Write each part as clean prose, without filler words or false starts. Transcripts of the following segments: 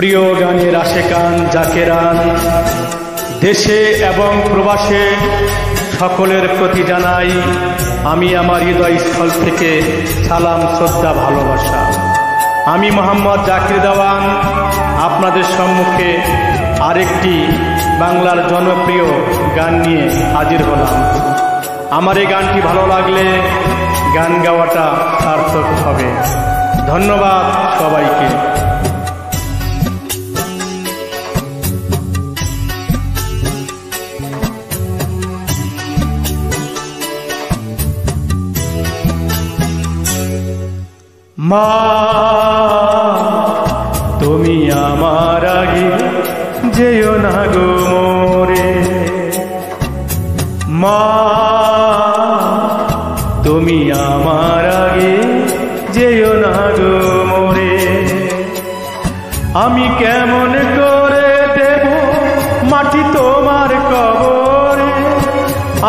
প্রিয় গানের আশেকান জাকেরান, দেশে এবং প্রবাসে সকলের প্রতি জানাই আমি আমার হৃদয়স্থল থেকে সালাম, শ্রদ্ধা, ভালোবাসা। আমি মোহাম্মদ জাকির দেওয়ান আপনাদের সম্মুখে আরেকটি বাংলার জনপ্রিয় গান নিয়ে হাজির হলাম। আমার এই গানটি ভালো লাগলে গান গাওয়াটা সার্থক হবে। ধন্যবাদ সবাইকে। মা তুমি আমার আগে যেও না গো মোরে, মা তুমি আমার আগে যেও না গো মোরে। আমি কেমন করে দেব মাটি তোমার কবরে,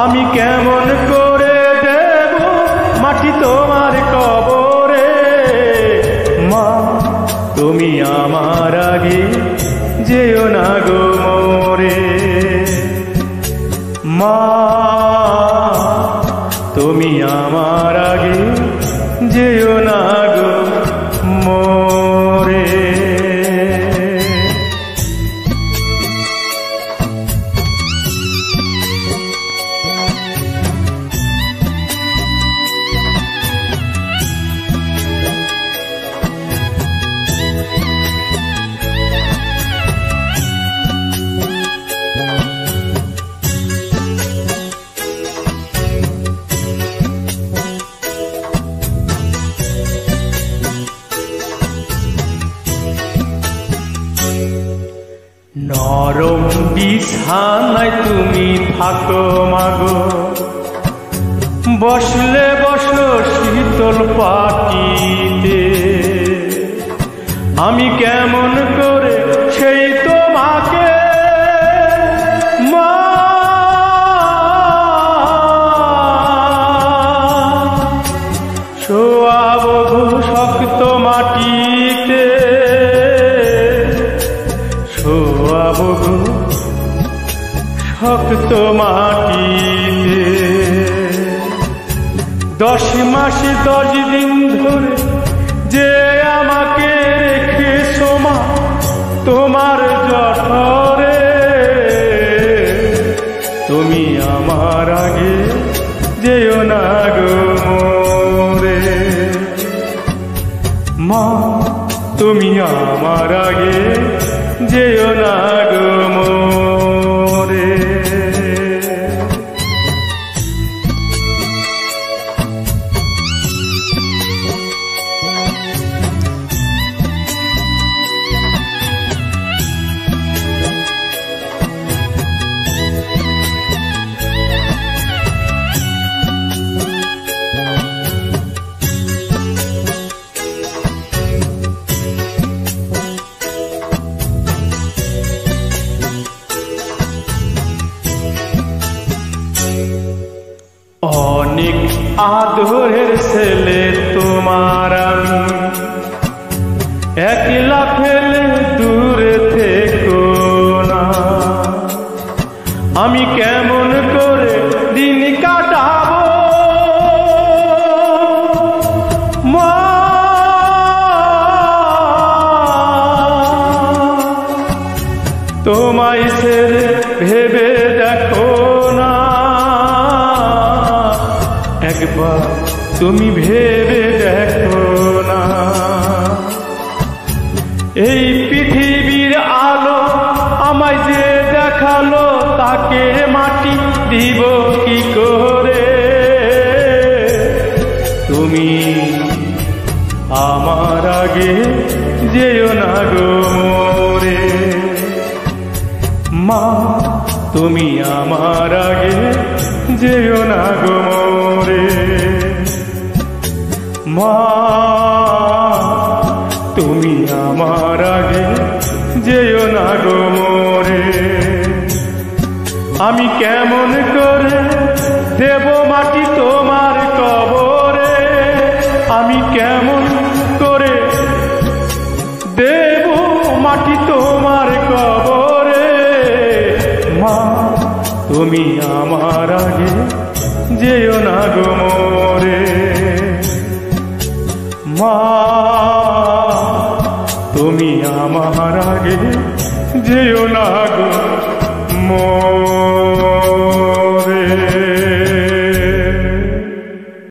আমি কেমন করে দেব মাটি তোমার কবরে। মা তুমি আমার আগে যেও না গো মোরে, মা তুমি আমার আগে যেও না গো মোরে। নরম বিছানায় তুমি থাকো মাগো, বসলে বসো শীতল পাটিতে। আমি কেমন করে সেই তোমাকে মা শোয়াবো শক্ত মাটিতে, শোয়াবো শক্ত মাটিতে। 10 মাস 10 দিন ধরে যে আমাকে রেখেছো মা তোমার জঠরে, তুমি আমার আগে যেও না গো মোরে। মা তুমি আমার আগে যেও না গো মোরে। অনেক আদরের ছেলে তোমার আমি, একলা ফেলে দূরে থেকো না। আমি কেমন করে দিন কাটাবো মা, তোমায় ছেড়ে ভেবে দেখো না, একবার তুমি ভেবে দেখো না। এই পৃথিবীর আলো আমায় যে দেখালো, তাকে মাটি দিব কি করে। তুমি আমার আগে যেও না গো মোরে, মা তুমি আমার আগে যেও না গো মোরে। মা তুমি আমার আগে যেও না গো মোরে। আমি কেমন করে দেব মাটি তোমার কবরে, আমি কেমন করে দেব মাটি তোমার কবরে। মা তুমি আমার আগে যেও না গো মোরে। মা তুমি আমার আগে যেও না গো মোরে।